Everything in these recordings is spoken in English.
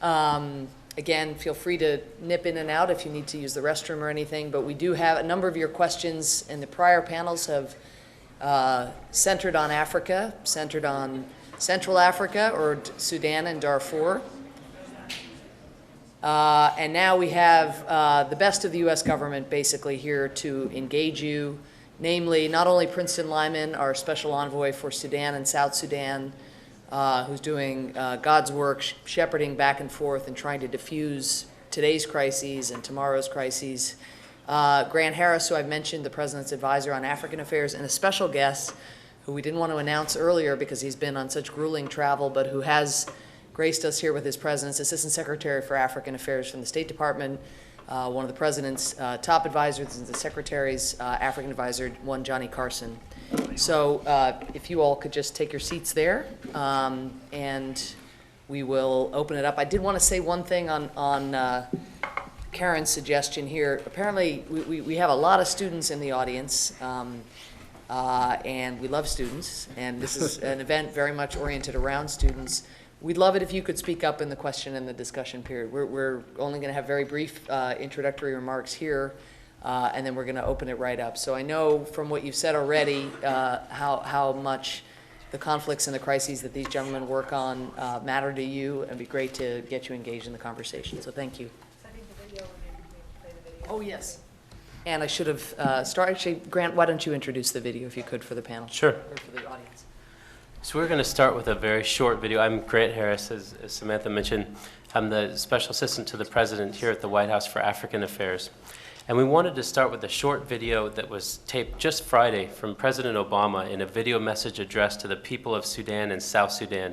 Again, feel free to nip in and out if you need to use the restroom or anything, but we do have a number of your questions in the prior panels have centered on Africa, centered on Central Africa or Sudan and Darfur. And now we have the best of the U.S. government basically here to engage you, namely not only Princeton Lyman, our special envoy for Sudan and South Sudan, who's doing God's work, shepherding back and forth and trying to diffuse today's crises and tomorrow's crises. Grant Harris, who I've mentioned, the President's advisor on African affairs, and a special guest who we didn't want to announce earlier because he's been on such grueling travel, but who has graced us here with his presence, Assistant Secretary for African Affairs from the State Department, one of the President's top advisors and the Secretary's African advisor, one Johnny Carson. So if you all could just take your seats there, and we will open it up. I did want to say one thing on Karen's suggestion here. Apparently, we have a lot of students in the audience, and we love students, and this is an event very much oriented around students. We'd love it if you could speak up in the question and the discussion period. We're only going to have very brief introductory remarks here, and then we're going to open it right up. So I know from what you've said already how much the conflicts and the crises that these gentlemen work on matter to you, and it'd be great to get you engaged in the conversation. So thank you. Oh, yes. And I should have started. Actually, Grant, why don't you introduce the video if you could for the panel? Sure. Or for the audience. So we're going to start with a very short video. I'm Grant Harris, as Samantha mentioned. I'm the Special Assistant to the President here at the White House for African Affairs. And we wanted to start with a short video that was taped just Friday from President Obama in a video message addressed to the people of Sudan and South Sudan.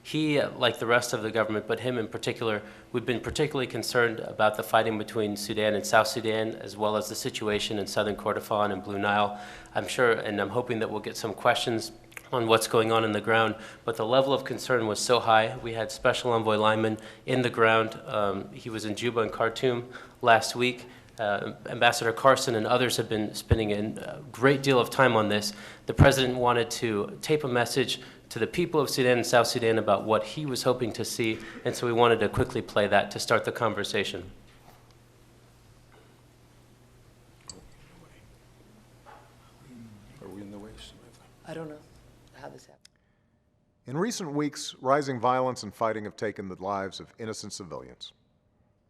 He, like the rest of the government, but him in particular, we've been particularly concerned about the fighting between Sudan and South Sudan, as well as the situation in southern Kordofan and Blue Nile. I'm sure, and I'm hoping that we'll get some questions on what's going on the ground, but the level of concern was so high. We had Special Envoy Lyman in the ground. He was in Juba and Khartoum last week. Ambassador Carson and others have been spending a great deal of time on this. The President wanted to tape a message to the people of Sudan and South Sudan about what he was hoping to see, and so we wanted to quickly play that to start the conversation. Are we in the way, Samantha? I don't know how this happened. In recent weeks, rising violence and fighting have taken the lives of innocent civilians,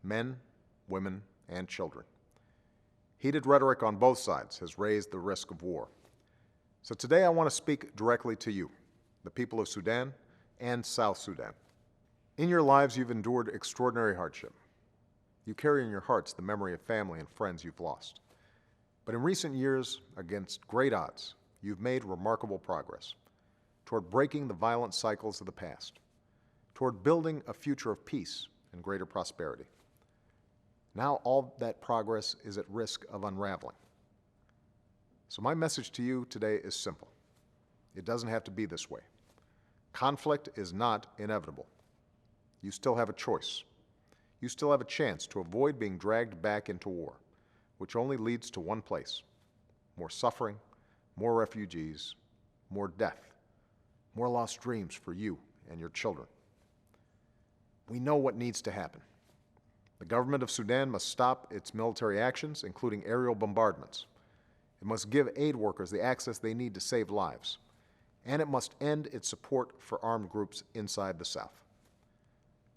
men, women, and children. Heated rhetoric on both sides has raised the risk of war. So today I want to speak directly to you, the people of Sudan and South Sudan. In your lives, you've endured extraordinary hardship. You carry in your hearts the memory of family and friends you've lost. But in recent years, against great odds, you've made remarkable progress toward breaking the violent cycles of the past, toward building a future of peace and greater prosperity. Now all that progress is at risk of unraveling. So my message to you today is simple. It doesn't have to be this way. Conflict is not inevitable. You still have a choice. You still have a chance to avoid being dragged back into war, which only leads to one place: more suffering, more refugees, more death, more lost dreams for you and your children. We know what needs to happen. The government of Sudan must stop its military actions, including aerial bombardments. It must give aid workers the access they need to save lives. And it must end its support for armed groups inside the South.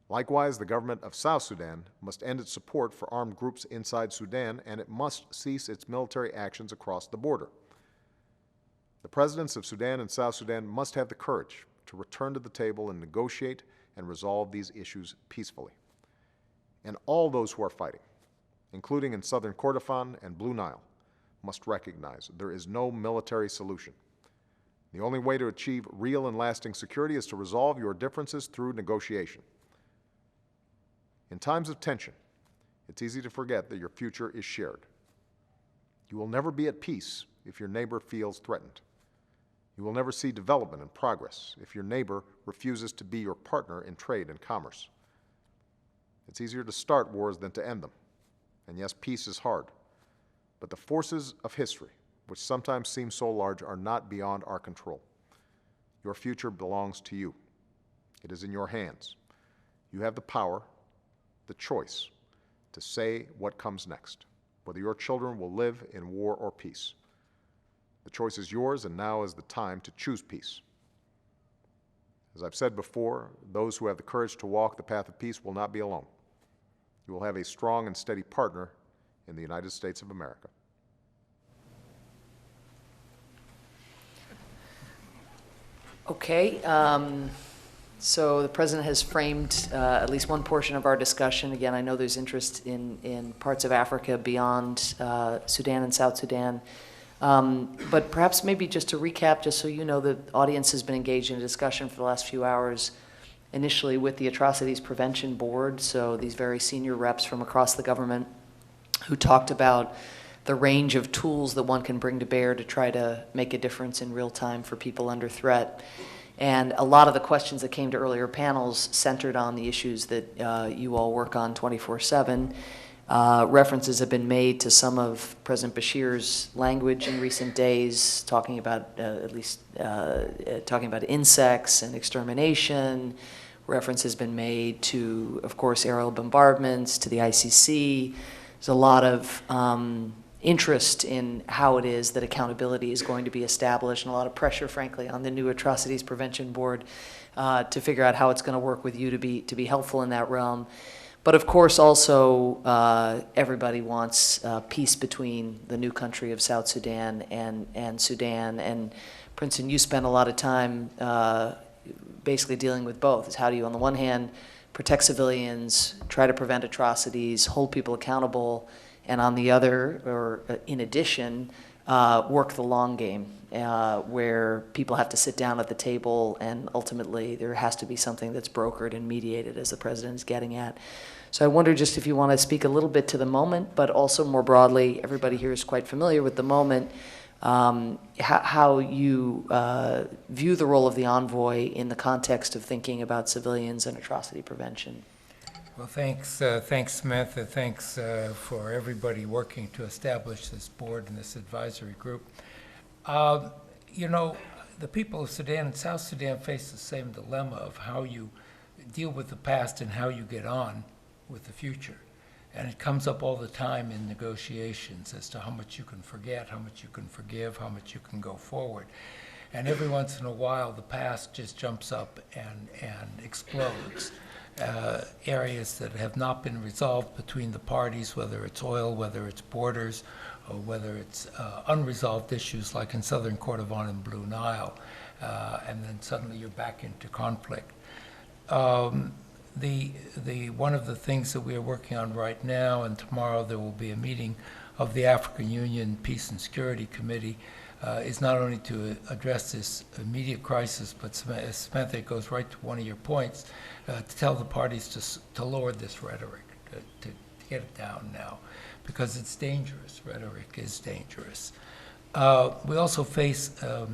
Likewise, the government of South Sudan must end its support for armed groups inside Sudan, and it must cease its military actions across the border. The presidents of Sudan and South Sudan must have the courage to return to the table and negotiate and resolve these issues peacefully. And all those who are fighting, including in southern Kordofan and Blue Nile, must recognize there is no military solution. The only way to achieve real and lasting security is to resolve your differences through negotiation. In times of tension, it's easy to forget that your future is shared. You will never be at peace if your neighbor feels threatened. You will never see development and progress if your neighbor refuses to be your partner in trade and commerce. It's easier to start wars than to end them. And yes, peace is hard. But the forces of history, which sometimes seem so large, are not beyond our control. Your future belongs to you. It is in your hands. You have the power the choice to say what comes next, whether your children will live in war or peace. The choice is yours, and now is the time to choose peace. As I've said before, those who have the courage to walk the path of peace will not be alone. You will have a strong and steady partner in the United States of America. Okay, so the President has framed at least one portion of our discussion. Again, I know there's interest in parts of Africa beyond Sudan and South Sudan. But perhaps maybe just to recap, just so you know, the audience has been engaged in a discussion for the last few hours, initially with the Atrocities Prevention Board, so these very senior reps from across the government who talked about the range of tools that one can bring to bear to try to make a difference in real time for people under threat. And a lot of the questions that came to earlier panels centered on the issues that you all work on 24/7. References have been made to some of President Bashir's language in recent days, talking about talking about insects and extermination. Reference has been made to, of course, aerial bombardments, to the ICC. There's a lot of interest in how it is that accountability is going to be established, and a lot of pressure, frankly, on the new Atrocities Prevention Board to figure out how it's going to work with you to be helpful in that realm. But of course, also, everybody wants peace between the new country of South Sudan and Sudan. And Princeton, you spend a lot of time basically dealing with both. Is how do you, on the one hand, protect civilians, try to prevent atrocities, hold people accountable, and on the other, or in addition, work the long game, where people have to sit down at the table and ultimately there has to be something that's brokered and mediated, as the President is getting at. So I wonder just if you want to speak a little bit to the moment, but also more broadly, everybody here is quite familiar with the moment, how you view the role of the envoy in the context of thinking about civilians and atrocity prevention. Well, thanks, Samantha. Thanks for everybody working to establish this board and this advisory group. You know, the people of Sudan and South Sudan face the same dilemma of how you deal with the past and how you get on with the future. And it comes up all the time in negotiations as to how much you can forget, how much you can forgive, how much you can go forward. And every once in a while, the past just jumps up and explodes. Areas that have not been resolved between the parties, whether it's oil, whether it's borders, or whether it's unresolved issues like in Southern Kordofan and Blue Nile, and then suddenly you're back into conflict. One of the things that we are working on right now, and tomorrow there will be a meeting of the African Union Peace and Security Committee, is not only to address this immediate crisis, but Samantha, it goes right to one of your points, to tell the parties to lower this rhetoric, to get it down now, because it's dangerous. Rhetoric is dangerous. We also face a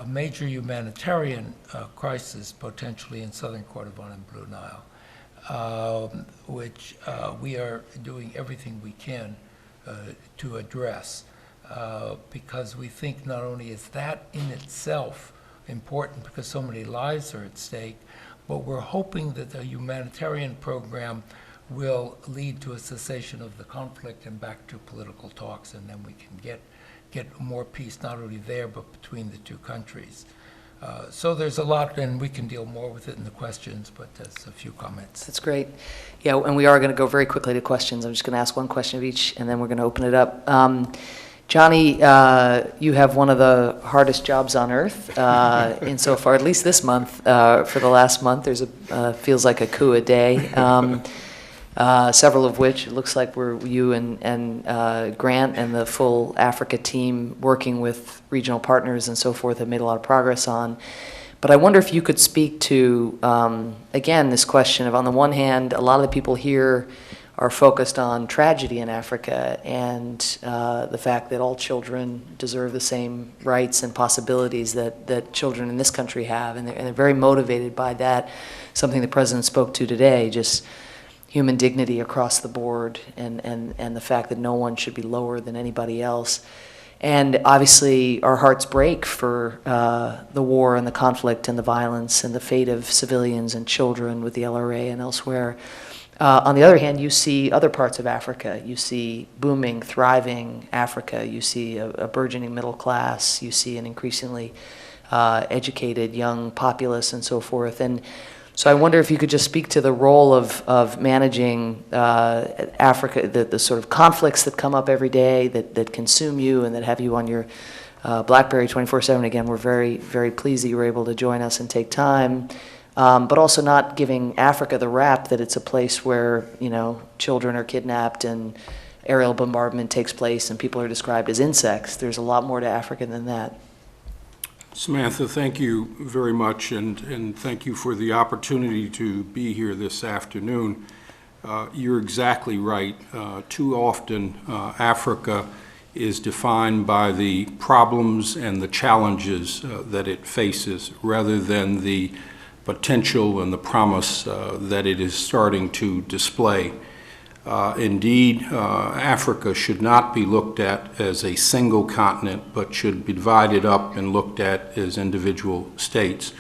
major humanitarian crisis potentially in Southern Kordofan and Blue Nile, which we are doing everything we can to address. Because we think not only is that in itself important because so many lives are at stake, but we're hoping that the humanitarian program will lead to a cessation of the conflict and back to political talks, and then we can get more peace not only there but between the two countries. So there's a lot, and we can deal more with it in the questions, but that's a few comments. That's great. Yeah, and we are going to go very quickly to questions. I'm just going to ask one question of each, and then we're going to open it up. Johnny, you have one of the hardest jobs on earth insofar, at least this month, for the last month. There's feels like a coup a day, several of which it looks like were you and Grant and the full Africa team working with regional partners and so forth have made a lot of progress on. But I wonder if you could speak to, again, this question of, on the one hand, a lot of the people here are focused on tragedy in Africa and the fact that all children deserve the same rights and possibilities that children in this country have, and they're very motivated by that, something the President spoke to today, just human dignity across the board and the fact that no one should be lower than anybody else. And obviously our hearts break for the war and the conflict and the violence and the fate of civilians and children with the LRA and elsewhere. On the other hand, you see other parts of Africa. You see booming, thriving Africa. You see a burgeoning middle class. You see an increasingly educated young populace and so forth. And so I wonder if you could just speak to the role of managing Africa, the sort of conflicts that come up every day that consume you and that have you on your BlackBerry 24/7. Again, we're very, very pleased that you were able to join us and take time. But also not giving Africa the rap that it's a place where, children are kidnapped and aerial bombardment takes place and people are described as insects. There's a lot more to Africa than that. Samantha, thank you very much, and thank you for the opportunity to be here this afternoon. You're exactly right. Too often, Africa is defined by the problems and the challenges that it faces rather than the potential and the promise that it is starting to display. Indeed, Africa should not be looked at as a single continent, but should be divided up and looked at as individual states.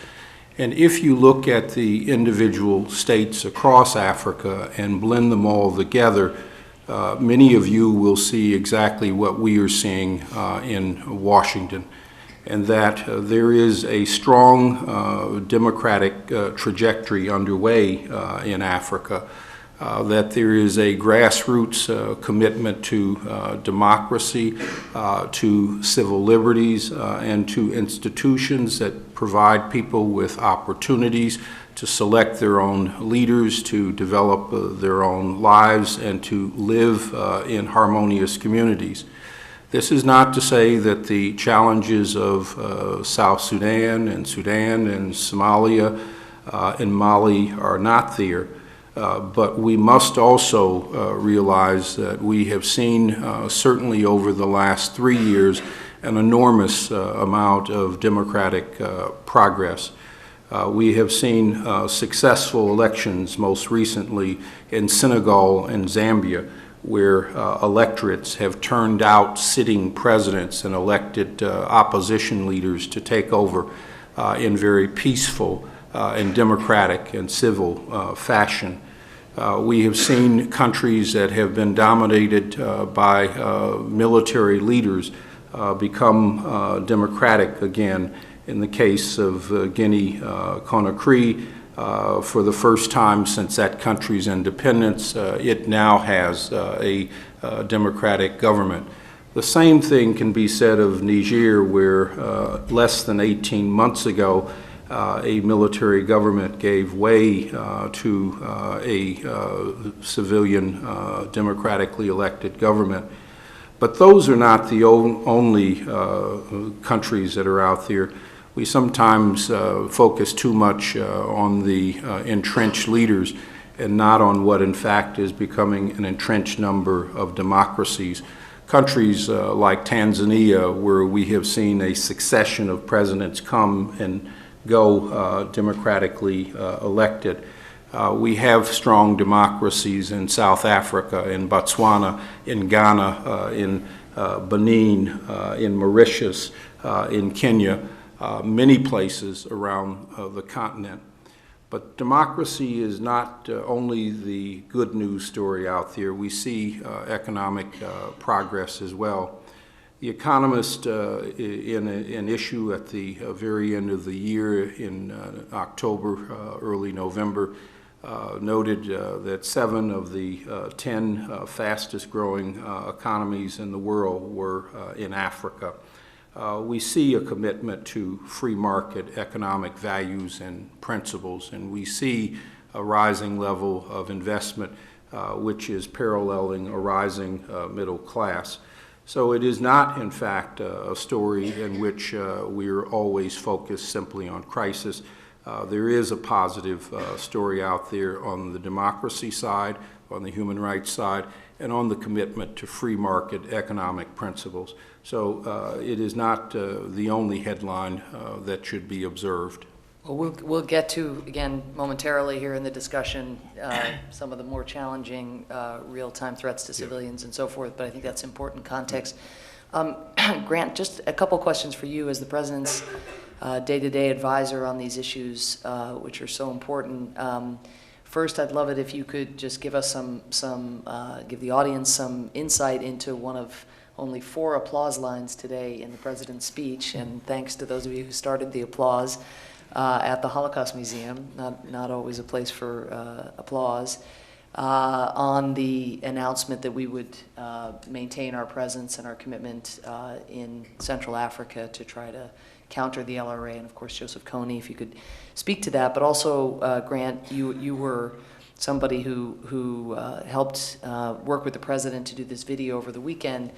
And if you look at the individual states across Africa and blend them all together, many of you will see exactly what we are seeing in Washington, and that there is a strong democratic trajectory underway in Africa, that there is a grassroots commitment to democracy, to civil liberties, and to institutions that provide people with opportunities to select their own leaders, to develop their own lives, and to live in harmonious communities. This is not to say that the challenges of South Sudan and Somalia and Mali are not there, but we must also realize that we have seen, certainly over the last 3 years, an enormous amount of democratic progress. We have seen successful elections, most recently in Senegal and Zambia, where electorates have turned out sitting presidents and elected opposition leaders to take over in very peaceful and democratic and civil fashion. We have seen countries that have been dominated by military leaders become democratic again. In the case of Guinea-Conakry, for the first time since that country's independence, it now has a democratic government. The same thing can be said of Niger, where less than 18 months ago, a military government gave way to a civilian, democratically elected government. But those are not the only countries that are out there. We sometimes focus too much on the entrenched leaders and not on what in fact is becoming an entrenched number of democracies. Countries like Tanzania, where we have seen a succession of presidents come and go democratically elected. We have strong democracies in South Africa, in Botswana, in Ghana, in Benin, in Mauritius, in Kenya, many places around the continent. But democracy is not only the good news story out there. We see economic progress as well. The Economist, in an issue at the very end of the year in October, early November, noted that 7 of the 10 fastest growing economies in the world were in Africa. We see a commitment to free market economic values and principles, and we see a rising level of investment which is paralleling a rising middle class. So it is not, in fact, a story in which we are always focused simply on crisis. There is a positive story out there on the democracy side, on the human rights side, and on the commitment to free market economic principles. So it is not the only headline that should be observed. Well, we'll get to, again, momentarily here in the discussion, some of the more challenging real-time threats to civilians and so forth, but I think that's important context. Grant, just a couple questions for you as the President's day-to-day advisor on these issues, which are so important. First, I'd love it if you could just give us give the audience some insight into one of only 4 applause lines today in the President's speech, and thanks to those of you who started the applause at the Holocaust Museum, not always a place for applause, on the announcement that we would maintain our presence and our commitment in Central Africa to try to counter the LRA, and of course Joseph Kony, if you could speak to that. But also, Grant, you were somebody who helped work with the President to do this video over the weekend.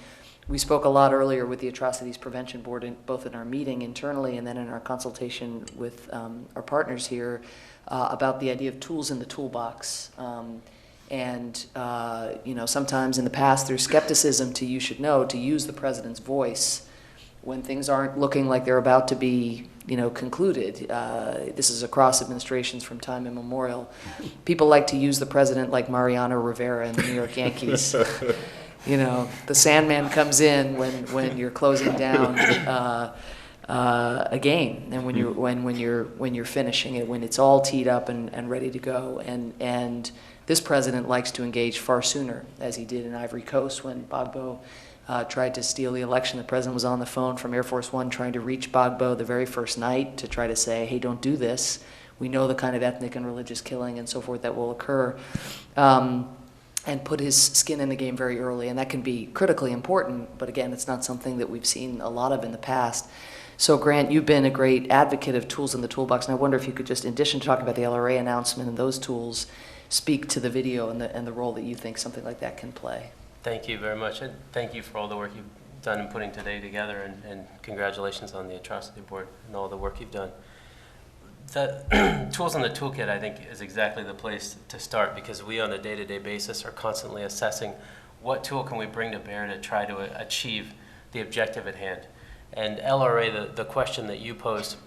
We spoke a lot earlier with the Atrocities Prevention Board, both in our meeting internally and then in our consultation with our partners here, about the idea of tools in the toolbox. Sometimes in the past there's skepticism to use the President's voice when things aren't looking like they're about to be, concluded. This is across administrations from time immemorial. People like to use the President like Mariano Rivera in the New York Yankees. The Sandman comes in when you're closing down a game, and when you're finishing it, when it's all teed up and ready to go. And this President likes to engage far sooner, as he did in Ivory Coast when Gbagbo tried to steal the election. The President was on the phone from Air Force One trying to reach Gbagbo the very first night to try to say, hey, don't do this. We know the kind of ethnic and religious killing and so forth that will occur. And put his skin in the game very early. And that can be critically important, but again, it's not something that we've seen a lot of in the past. So Grant, you've been a great advocate of tools in the toolbox, and I wonder if you could just, in addition to talking about the LRA announcement and those tools, speak to the video and the role that you think something like that can play. Thank you very much, and thank you for all the work you've done in putting today together, and congratulations on the Atrocity Board and all the work you've done. The tools in the toolkit, I think, is exactly the place to start, because we on a day-to-day basis are constantly assessing what tool can we bring to bear to try to achieve the objective at hand. And LRA, the question that you posed,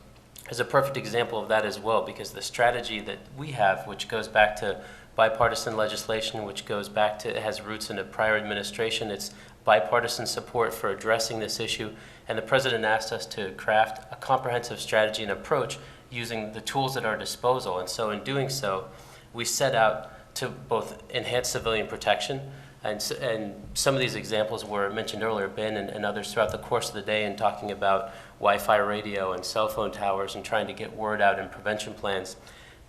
is a perfect example of that as well, because the strategy that we have, which goes back to bipartisan legislation, which goes back to, it has roots in a prior administration, it's bipartisan support for addressing this issue, and the President asked us to craft a comprehensive strategy and approach using the tools at our disposal. And so in doing so, we set out to both enhance civilian protection, and some of these examples were mentioned earlier, Ben and others throughout the course of the day, in talking about Wi-Fi radio and cell phone towers and trying to get word out in prevention plans,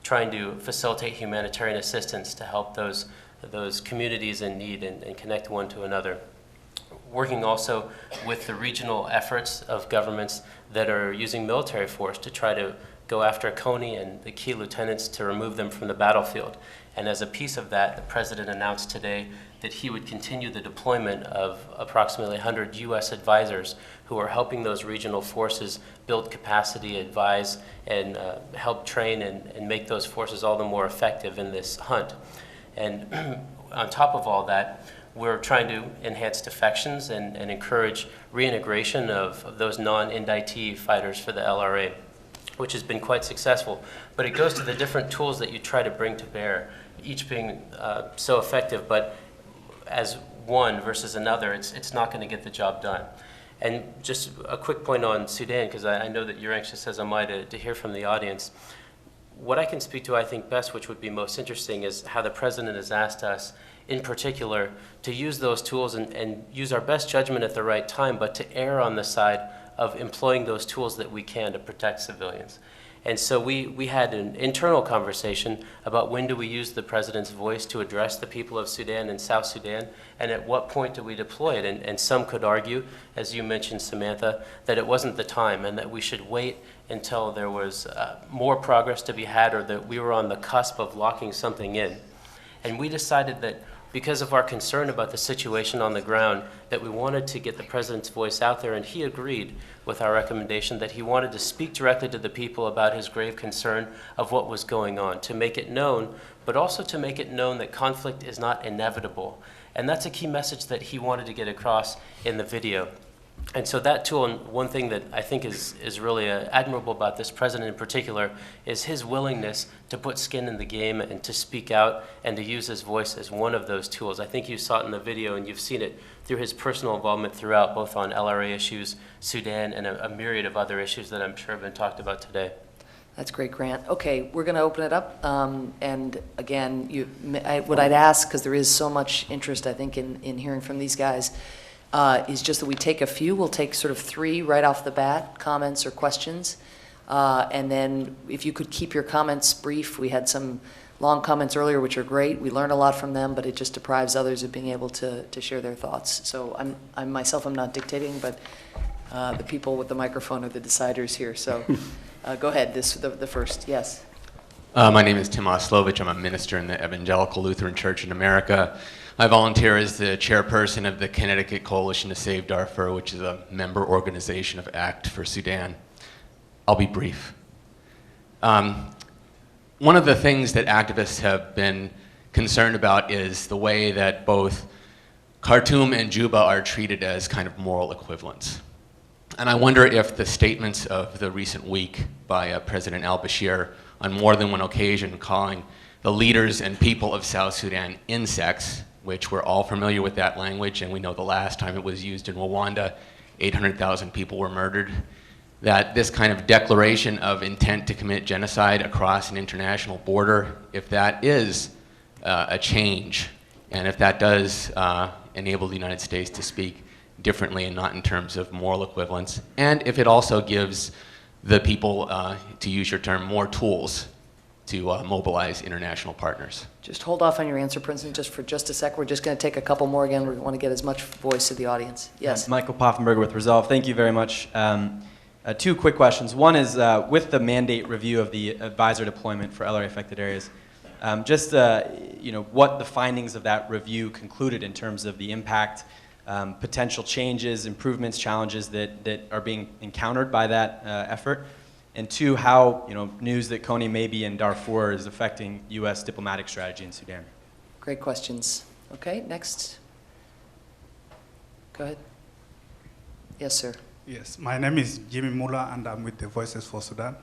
trying to facilitate humanitarian assistance to help those communities in need and connect one to another. Working also with the regional efforts of governments that are using military force to try to go after Kony and the key lieutenants to remove them from the battlefield. And as a piece of that, the President announced today that he would continue the deployment of approximately 100 U.S. advisors who are helping those regional forces build capacity, advise, and help train and make those forces all the more effective in this hunt. And on top of all that, we're trying to enhance defections and encourage reintegration of those non-indictee fighters for the LRA, which has been quite successful. But it goes to the different tools that you try to bring to bear, each being so effective, but as one versus another, it's not going to get the job done. And just a quick point on Sudan, because I know that you're anxious as am I to hear from the audience. What I can speak to, I think, best, which would be most interesting, is how the President has asked us, in particular, to use those tools and use our best judgment at the right time, but to err on the side of employing those tools that we can to protect civilians. And so we had an internal conversation about when do we use the President's voice to address the people of Sudan and South Sudan, and at what point do we deploy it? And some could argue, as you mentioned, Samantha, that it wasn't the time and that we should wait until there was more progress to be had, or that we were on the cusp of locking something in. And we decided that because of our concern about the situation on the ground, that we wanted to get the President's voice out there, and he agreed with our recommendation that he wanted to speak directly to the people about his grave concern of what was going on, to make it known, but also to make it known that conflict is not inevitable. And that's a key message that he wanted to get across in the video. And so that tool, and one thing that I think is really admirable about this President in particular, is his willingness to put skin in the game and to speak out and to use his voice as one of those tools. I think you saw it in the video, and you've seen it through his personal involvement throughout, both on LRA issues, Sudan, and a myriad of other issues that I'm sure have been talked about today. That's great, Grant. Okay, we're going to open it up. And again, what I'd ask, because there is so much interest, I think, in hearing from these guys, is just that we take a few. We'll take sort of 3 right off the bat, comments or questions. And then if you could keep your comments brief. We had some long comments earlier, which are great. We learn a lot from them, but it just deprives others of being able to share their thoughts. So I myself am not dictating, but the people with the microphone are the deciders here. So go ahead, the first, yes. My name is Tim Oslovich. I'm a minister in the Evangelical Lutheran Church in America. I volunteer as the chairperson of the Connecticut Coalition to Save Darfur, which is a member organization of ACT for Sudan. I'll be brief. One of the things that activists have been concerned about is the way that both Khartoum and Juba are treated as kind of moral equivalents. And I wonder if the statements of the recent week by President al-Bashir on more than one occasion calling the leaders and people of South Sudan insects, which we're all familiar with that language, and we know the last time it was used in Rwanda, 800,000 people were murdered, that this kind of declaration of intent to commit genocide across an international border, if that is a change, and if that does enable the United States to speak differently and not in terms of moral equivalence, and if it also gives the people, to use your term, more tools to mobilize international partners. Just hold off on your answer, Princeton, just for just a sec. We're just going to take a couple more again. We want to get as much voice to the audience. Yes. Michael Poffenberger with Resolve. Thank you very much. 2 quick questions. One is with the mandate review of the advisor deployment for LRA affected areas, what the findings of that review concluded in terms of the impact, potential changes, improvements, challenges that are being encountered by that effort. And 2, how news that Kony may be in Darfur is affecting U.S. diplomatic strategy in Sudan. Great questions. Okay, next. Go ahead. Yes, sir. Yes, my name is Jimmy Muller, and I'm with the Voices for Sudan.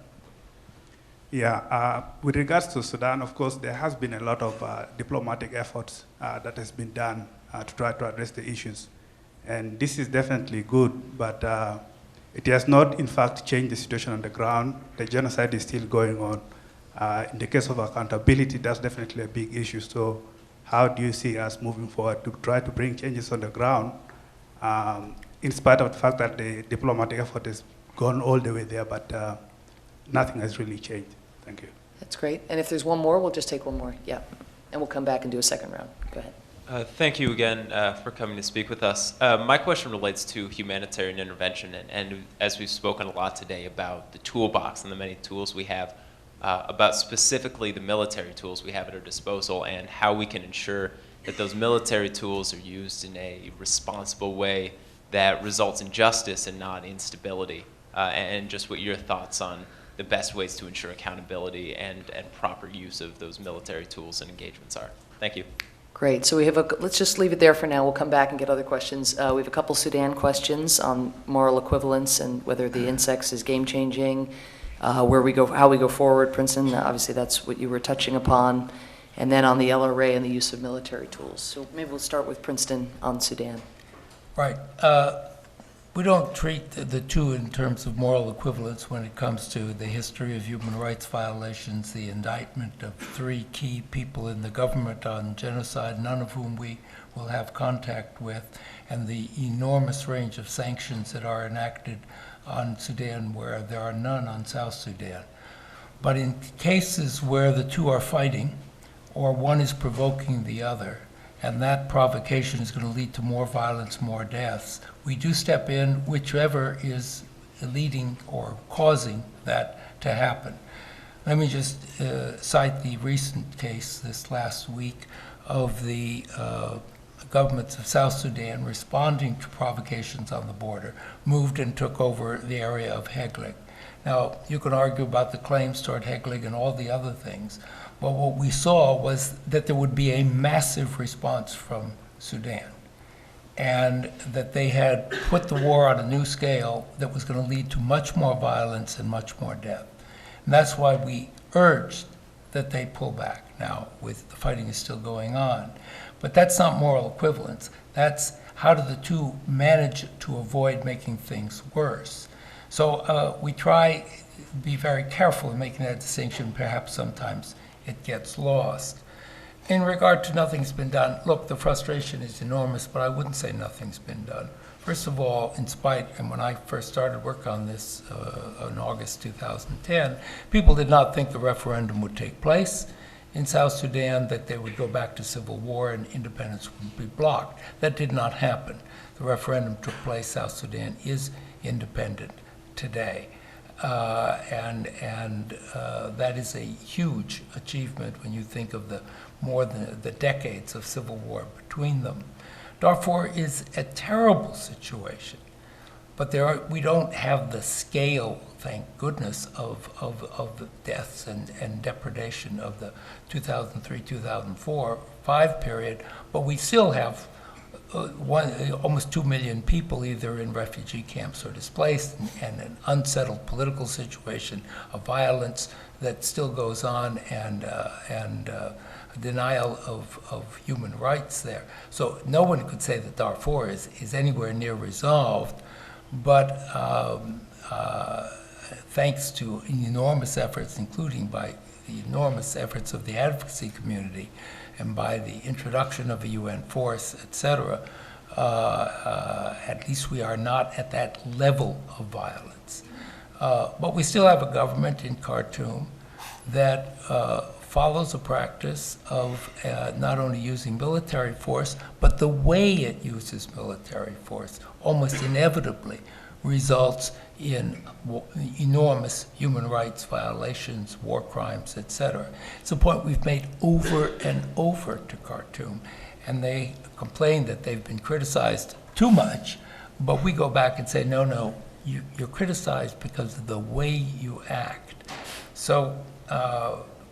Yeah, with regards to Sudan, of course, there has been a lot of diplomatic efforts that has been done to try to address the issues. And this is definitely good, but it has not, in fact, changed the situation on the ground. The genocide is still going on. In the case of accountability, that's definitely a big issue. So how do you see us moving forward to try to bring changes on the ground, in spite of the fact that the diplomatic effort has gone all the way there, but nothing has really changed. Thank you. That's great. And if there's one more, we'll just take one more. Yeah. And we'll come back and do a second round. Go ahead. Thank you again for coming to speak with us. My question relates to humanitarian intervention, and as we've spoken a lot today about the toolbox and the many tools we have, about specifically the military tools we have at our disposal and how we can ensure that those military tools are used in a responsible way that results in justice and not instability, and just what your thoughts on the best ways to ensure accountability and proper use of those military tools and engagements are. Thank you. Great. So we have let's just leave it there for now. We'll come back and get other questions. We have a couple Sudan questions on moral equivalence and whether the insects is game-changing, how we go forward. Princeton, obviously that's what you were touching upon. And then on the LRA and the use of military tools. So maybe we'll start with Princeton on Sudan. Right. We don't treat the two in terms of moral equivalence when it comes to the history of human rights violations, the indictment of 3 key people in the government on genocide, none of whom we will have contact with, and the enormous range of sanctions that are enacted on Sudan where there are none on South Sudan. But in cases where the two are fighting, or one is provoking the other, and that provocation is going to lead to more violence, more deaths, we do step in, whichever is leading or causing that to happen. Let me just cite the recent case this last week of the governments of South Sudan responding to provocations on the border, moved and took over the area of Heglig. Now, you can argue about the claims toward Heglig and all the other things, but what we saw was that there would be a massive response from Sudan, and that they had put the war on a new scale that was going to lead to much more violence and much more death. And that's why we urged that they pull back. Now, with the fighting is still going on. But that's not moral equivalence. That's how do the two manage to avoid making things worse. So we try to be very careful in making that distinction. Perhaps sometimes it gets lost. In regard to nothing's been done, look, the frustration is enormous, but I wouldn't say nothing's been done. First of all, in spite, and when I first started work on this in August 2010, people did not think the referendum would take place in South Sudan, that they would go back to civil war and independence would be blocked. That did not happen. The referendum took place. South Sudan is independent today. And that is a huge achievement when you think of the more than the decades of civil war between them. Darfur is a terrible situation, but we don't have the scale, thank goodness, of the deaths and depredation of the 2003, 2004, 2005 period, but we still have almost 2 million people either in refugee camps or displaced, and an unsettled political situation, a violence that still goes on, and denial of human rights there. So no one could say that Darfur is anywhere near resolved, but thanks to enormous efforts, including by the enormous efforts of the advocacy community and by the introduction of a UN force, etc., at least we are not at that level of violence. But we still have a government in Khartoum that follows a practice of not only using military force, but the way it uses military force almost inevitably results in enormous human rights violations, war crimes, etc. It's a point we've made over and over to Khartoum, and they complain that they've been criticized too much, but we go back and say, no, you're criticized because of the way you act. So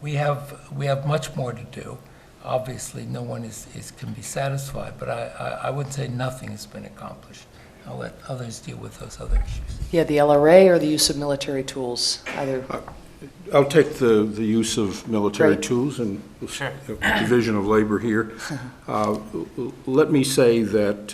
we have much more to do. Obviously, no one can be satisfied, but I would say nothing has been accomplished. I'll let others deal with those other issues. Yeah, the LRA or the use of military tools, either. I'll take the use of military Great. tools and Sure. division of labor here. Let me say that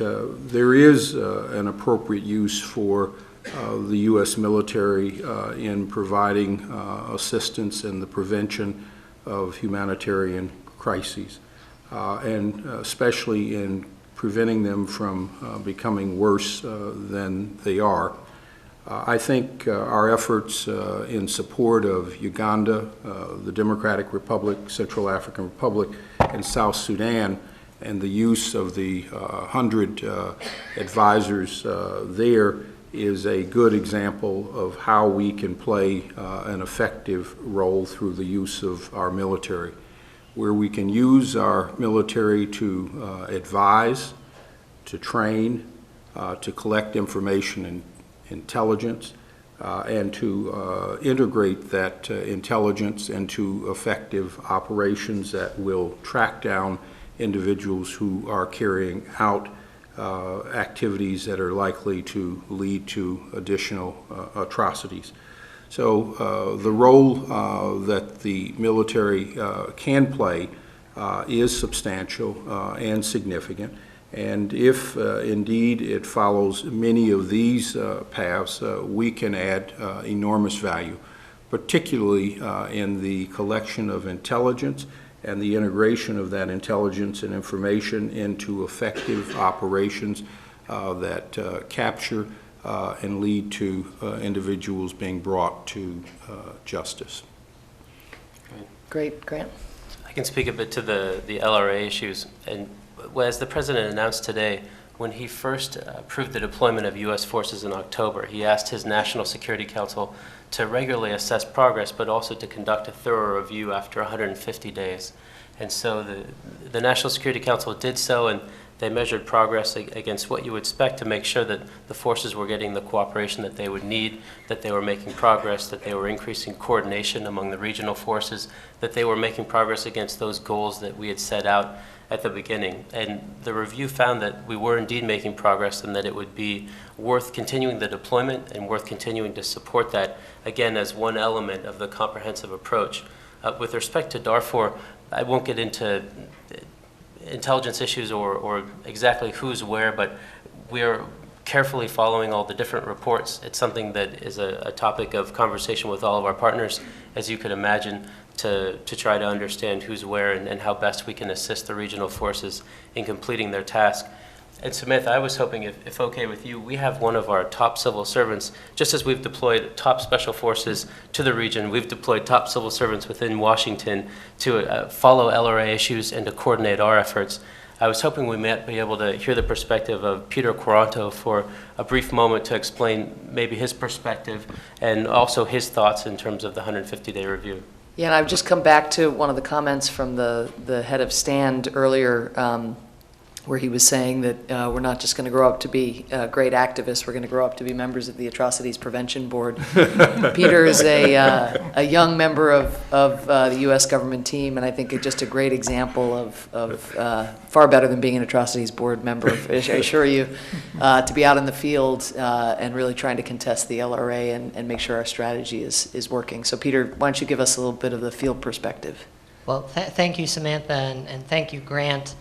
there is an appropriate use for the U.S. military in providing assistance in the prevention of humanitarian crises, and especially in preventing them from becoming worse than they are. I think our efforts in support of Uganda, the Democratic Republic, Central African Republic, and South Sudan, and the use of the 100 advisors there is a good example of how we can play an effective role through the use of our military, where we can use our military to advise, to train, to collect information and intelligence, and to integrate that intelligence into effective operations that will track down individuals who are carrying out activities that are likely to lead to additional atrocities. So the role that the military can play is substantial and significant. And if indeed it follows many of these paths, we can add enormous value, particularly in the collection of intelligence and the integration of that intelligence and information into effective operations that capture and lead to individuals being brought to justice. Great, Grant. I can speak a bit to the LRA issues. And as the President announced today, when he first approved the deployment of U.S. forces in October, he asked his National Security Council to regularly assess progress, but also to conduct a thorough review after 150 days. And so the National Security Council did so, and they measured progress against what you would expect to make sure that the forces were getting the cooperation that they would need, that they were making progress, that they were increasing coordination among the regional forces, that they were making progress against those goals that we had set out at the beginning. And the review found that we were indeed making progress and that it would be worth continuing the deployment and worth continuing to support that, again, as one element of the comprehensive approach. With respect to Darfur, I won't get into intelligence issues or exactly who's where, but we're carefully following all the different reports. It's something that is a topic of conversation with all of our partners, as you could imagine, to try to understand who's where and how best we can assist the regional forces in completing their task. And Samantha, I was hoping, if okay with you, we have one of our top civil servants, just as we've deployed top special forces to the region, we've deployed top civil servants within Washington to follow LRA issues and to coordinate our efforts. I was hoping we might be able to hear the perspective of Peter Quaranto for a brief moment to explain maybe his perspective and also his thoughts in terms of the 150-day review. Yeah, and I've just come back to one of the comments from the head of stand earlier, where he was saying that we're not just going to grow up to be great activists, we're going to grow up to be members of the Atrocities Prevention Board. Peter is a young member of the U.S. government team, and I think just a great example of far better than being an Atrocities Board member, I assure you, to be out in the field and really trying to contest the LRA and make sure our strategy is working. So Peter, why don't you give us a little bit of the field perspective? Well, thank you, Samantha, and thank you, Grant.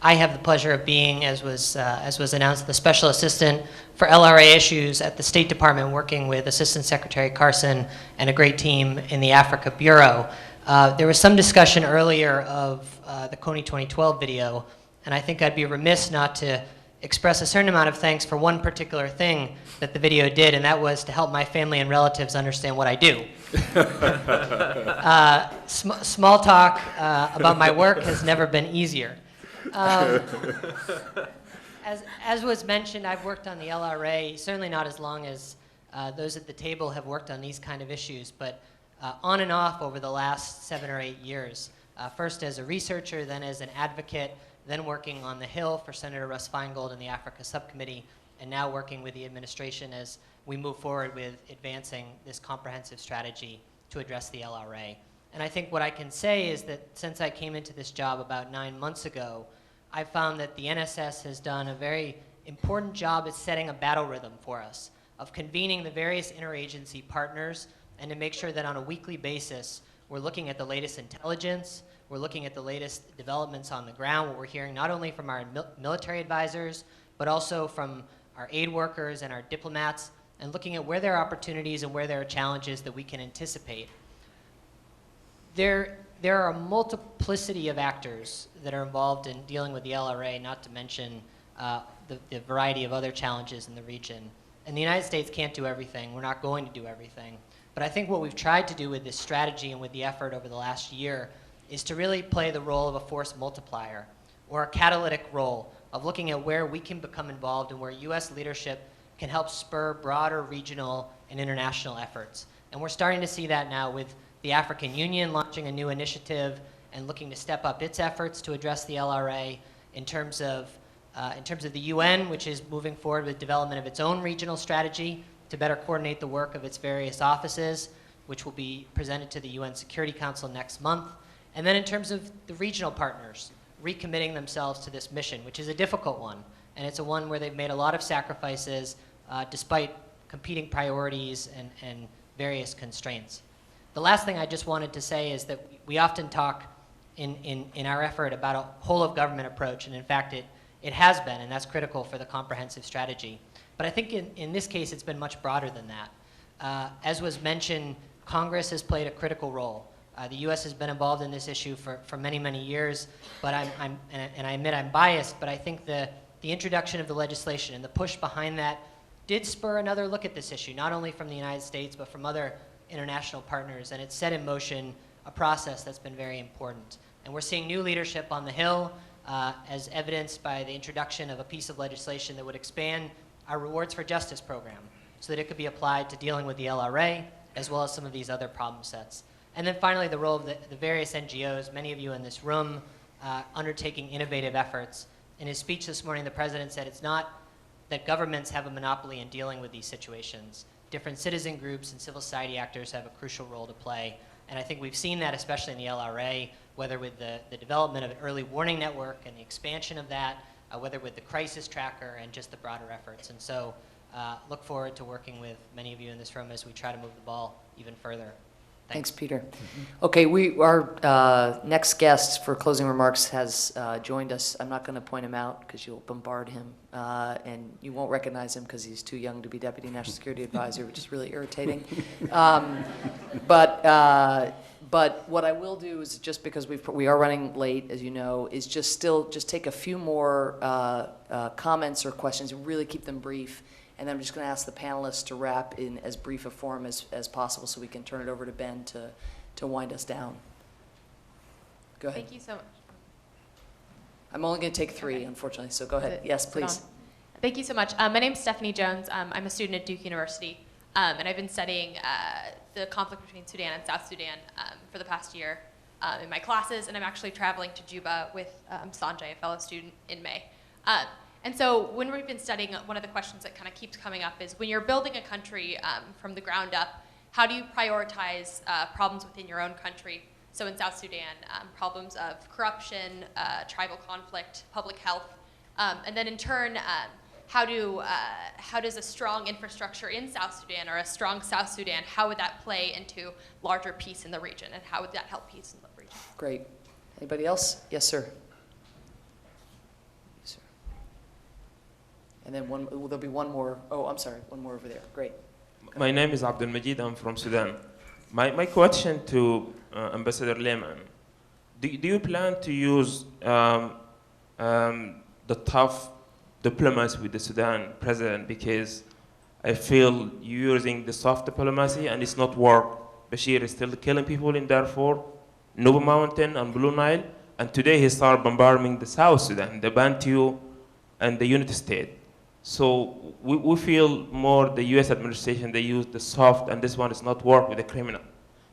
I have the pleasure of being, as was announced, the Special Assistant for LRA issues at the State Department, working with Assistant Secretary Carson and a great team in the Africa Bureau. There was some discussion earlier of the Coney 2012 video, and I think I'd be remiss not to express a certain amount of thanks for one particular thing that the video did, and that was to help my family and relatives understand what I do. Small talk about my work has never been easier. As was mentioned, I've worked on the LRA, certainly not as long as those at the table have worked on these kind of issues, but on and off over the last 7 or 8 years. First as a researcher, then as an advocate, then working on the Hill for Senator Russ Feingold in the Africa Subcommittee, and now working with the administration as we move forward with advancing this comprehensive strategy to address the LRA. And I think what I can say is that since I came into this job about 9 months ago, I found that the NSS has done a very important job at setting a battle rhythm for us, of convening the various interagency partners and to make sure that on a weekly basis we're looking at the latest intelligence, we're looking at the latest developments on the ground, what we're hearing not only from our military advisors, but also from our aid workers and our diplomats, and looking at where there are opportunities and where there are challenges that we can anticipate. There are a multiplicity of actors that are involved in dealing with the LRA, not to mention the variety of other challenges in the region. And the United States can't do everything. We're not going to do everything. But I think what we've tried to do with this strategy and with the effort over the last year is to really play the role of a force multiplier, or a catalytic role of looking at where we can become involved and where U.S. leadership can help spur broader regional and international efforts. And we're starting to see that now with the African Union launching a new initiative and looking to step up its efforts to address the LRA, in terms of the UN, which is moving forward with development of its own regional strategy to better coordinate the work of its various offices, which will be presented to the UN Security Council next month. And then in terms of the regional partners, recommitting themselves to this mission, which is a difficult one. And it's a one where they've made a lot of sacrifices despite competing priorities and various constraints. The last thing I just wanted to say is that we often talk in our effort about a whole of government approach, and in fact it has been, and that's critical for the comprehensive strategy. But I think in this case it's been much broader than that. As was mentioned, Congress has played a critical role. The U.S. has been involved in this issue for many, many years, but I admit I'm biased, but I think the introduction of the legislation and the push behind that did spur another look at this issue, not only from the United States, but from other international partners, and it set in motion a process that's been very important. And we're seeing new leadership on the Hill, as evidenced by the introduction of a piece of legislation that would expand our Rewards for Justice program so that it could be applied to dealing with the LRA, as well as some of these other problem sets. And then finally, the role of the various NGOs, many of you in this room, undertaking innovative efforts. In his speech this morning, the President said it's not that governments have a monopoly in dealing with these situations. Different citizen groups and civil society actors have a crucial role to play. And I think we've seen that, especially in the LRA, whether with the development of an early warning network and the expansion of that, whether with the crisis tracker and just the broader efforts. And so look forward to working with many of you in this room as we try to move the ball even further. Thanks, Peter. Okay, our next guest for closing remarks has joined us. I'm not going to point him out because you'll bombard him, and you won't recognize him because he's too young to be Deputy National Security Advisor, which is really irritating. But what I will do is, just because we are running late, as you know, is just take a few more comments or questions and really keep them brief. And then I'm just going to ask the panelists to wrap in as brief a form as possible so we can turn it over to Ben to wind us down. Go ahead. Thank you so much. I'm only going to take three, unfortunately, so go ahead. Yes, please. Thank you so much. My name is Stephanie Jones. I'm a student at Duke University, and I've been studying the conflict between Sudan and South Sudan for the past year in my classes, and I'm actually traveling to Juba with Sanjay, a fellow student, in May. And so when we've been studying, one of the questions that kind of keeps coming up is when you're building a country from the ground up, how do you prioritize problems within your own country? So in South Sudan, problems of corruption, tribal conflict, public health, and then in turn, how does a strong infrastructure in South Sudan or a strong South Sudan, how would that play into larger peace in the region, and how would that help peace in the region? Great. Anybody else? Yes, sir. And then there'll be one more. Oh, I'm sorry, one more over there. Great. My name is Abdul Majid. I'm from Sudan. My question to Ambassador Lyman, do you plan to use the tough diplomacy with the Sudan president? Because I feel you're using the soft diplomacy and it's not work. Bashir is still killing people in Darfur, Nuba Mountain, and Blue Nile, and today he started bombarding the South Sudan, the Bantu, and the Unity State. So we feel more the U.S. administration, they use the soft, and this one is not work with the criminal.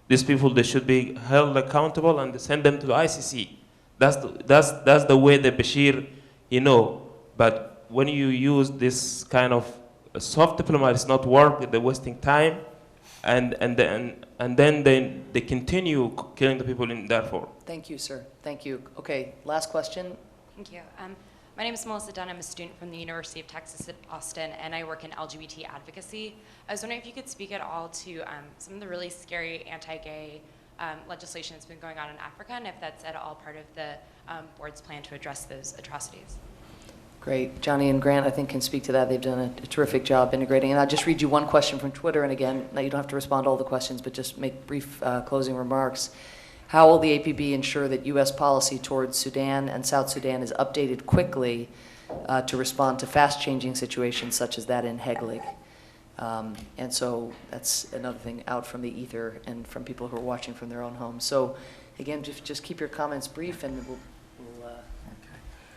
These people, they should be held accountable and send them to the ICC. That's the way that Bashir, but when you use this kind of soft diplomacy, it's not work, they're wasting time, and then they continue killing the people in Darfur. Thank you, sir. Thank you. Okay, last question. Thank you. My name is Melissa Dunn. I'm a student from the University of Texas at Austin, and I work in LGBT advocacy. I was wondering if you could speak at all to some of the really scary anti-gay legislation that's been going on in Africa, and if that's at all part of the board's plan to address those atrocities. Great. Johnny and Grant, I think, can speak to that. They've done a terrific job integrating. And I'll just read you one question from Twitter, and again, now you don't have to respond to all the questions, but just make brief closing remarks. How will the APB ensure that U.S. policy towards Sudan and South Sudan is updated quickly to respond to fast-changing situations such as that in Heglig? And so that's another thing out from the ether and from people who are watching from their own homes. So again, just keep your comments brief, and we'll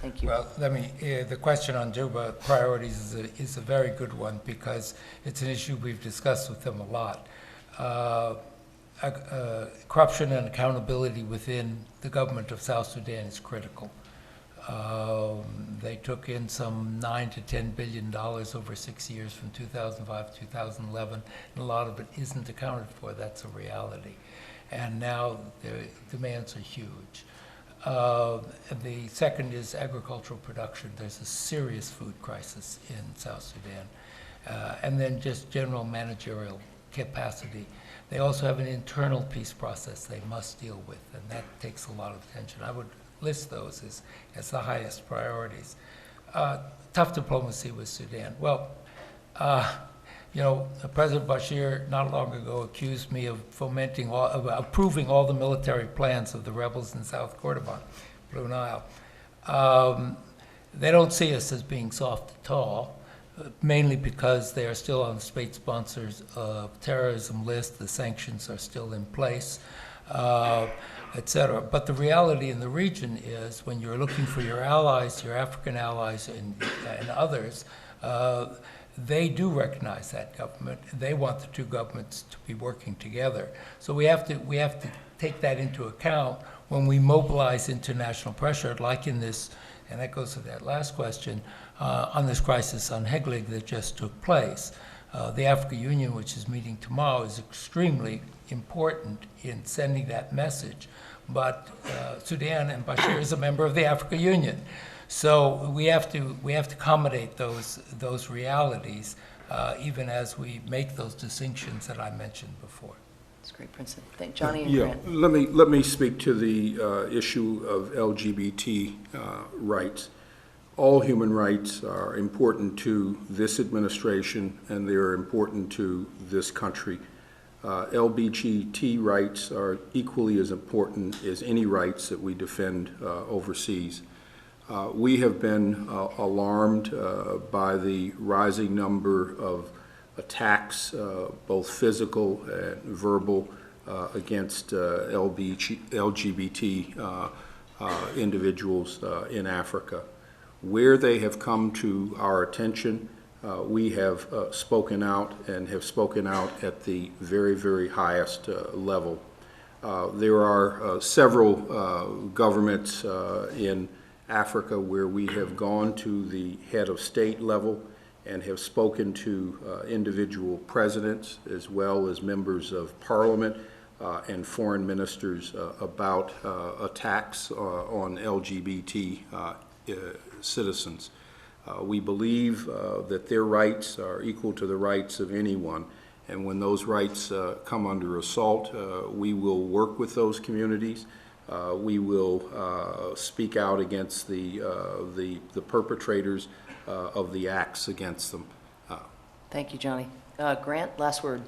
thank you. Well, the question on Juba priorities is a very good one because it's an issue we've discussed with them a lot. Corruption and accountability within the government of South Sudan is critical. They took in some $9 to $10 billion over 6 years from 2005 to 2011, and a lot of it isn't accounted for. That's a reality. And now the demands are huge. The second is agricultural production. There's a serious food crisis in South Sudan. And then just general managerial capacity. They also have an internal peace process they must deal with, and that takes a lot of attention. I would list those as the highest priorities. Tough diplomacy with Sudan. Well, President Bashir not long ago accused me of approving all the military plans of the rebels in South Kordofan, Blue Nile. They don't see us as being soft at all. Mainly because they are still on the state sponsors of terrorism list, the sanctions are still in place, et cetera. But the reality in the region is when you're looking for your allies, your African allies and others, they do recognize that government. They want the two governments to be working together. So we have to take that into account when we mobilize international pressure, like in this, and that goes to that last question, on this crisis on Heglig that just took place. The African Union, which is meeting tomorrow, is extremely important in sending that message. But Sudan and Bashir is a member of the African Union. So we have to accommodate those realities even as we make those distinctions that I mentioned before. That's great, Princeton. Thank Johnny and Yeah, Grant. let me speak to the issue of LGBT rights. All human rights are important to this administration, and they are important to this country. LGBT rights are equally as important as any rights that we defend overseas. We have been alarmed by the rising number of attacks, both physical and verbal, against LGBT individuals in Africa. Where they have come to our attention, we have spoken out and have spoken out at the very, very highest level. There are several governments in Africa where we have gone to the head of state level and have spoken to individual presidents as well as members of parliament and foreign ministers about attacks on LGBT citizens. We believe that their rights are equal to the rights of anyone, and when those rights come under assault, we will work with those communities. We will speak out against the perpetrators of the acts against them. Thank you, Johnny. Grant, last word.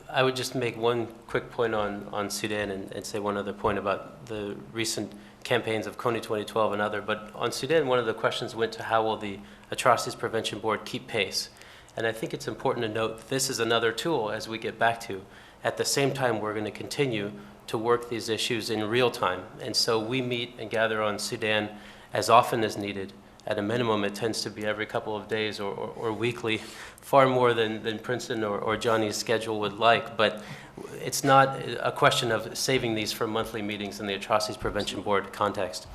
I would just make one quick point on Sudan and say one other point about the recent campaigns of Kony 2012 and other. But on Sudan, one of the questions went to how will the Atrocities Prevention Board keep pace? And I think it's important to note that this is another tool as we get back to. At the same time, we're going to continue to work these issues in real time. And so we meet and gather on Sudan as often as needed. At a minimum, it tends to be every couple of days or weekly, far more than Princeton or Johnny's schedule would like. But it's not a question of saving these for monthly meetings in the Atrocities Prevention Board context.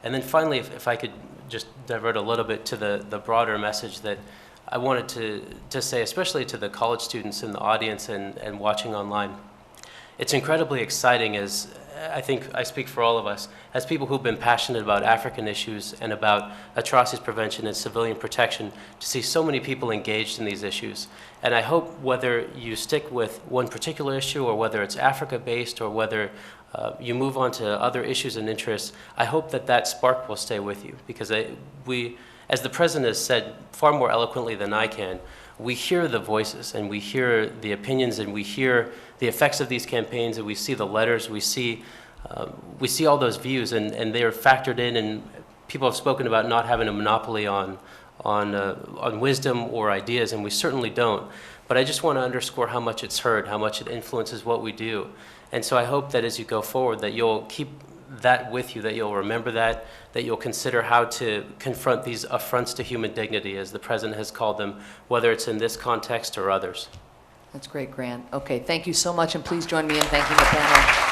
And then finally, if I could just divert a little bit to the broader message that I wanted to say, especially to the college students in the audience and watching online. It's incredibly exciting, as I think I speak for all of us, as people who've been passionate about African issues and about atrocities prevention and civilian protection, to see so many people engaged in these issues. And I hope whether you stick with one particular issue or whether it's Africa-based or whether you move on to other issues and interests, I hope that spark will stay with you, because we, as the President has said far more eloquently than I can, we hear the voices and we hear the opinions and we hear the effects of these campaigns, and we see the letters, we see all those views, and they are factored in, and people have spoken about not having a monopoly on wisdom or ideas, and we certainly don't. But I just want to underscore how much it's heard, how much it influences what we do. And so I hope that as you go forward that you'll keep that with you, that you'll remember that you'll consider how to confront these affronts to human dignity, as the President has called them, whether it's in this context or others. That's great, Grant. Okay, thank you so much, and please join me in thanking the panel.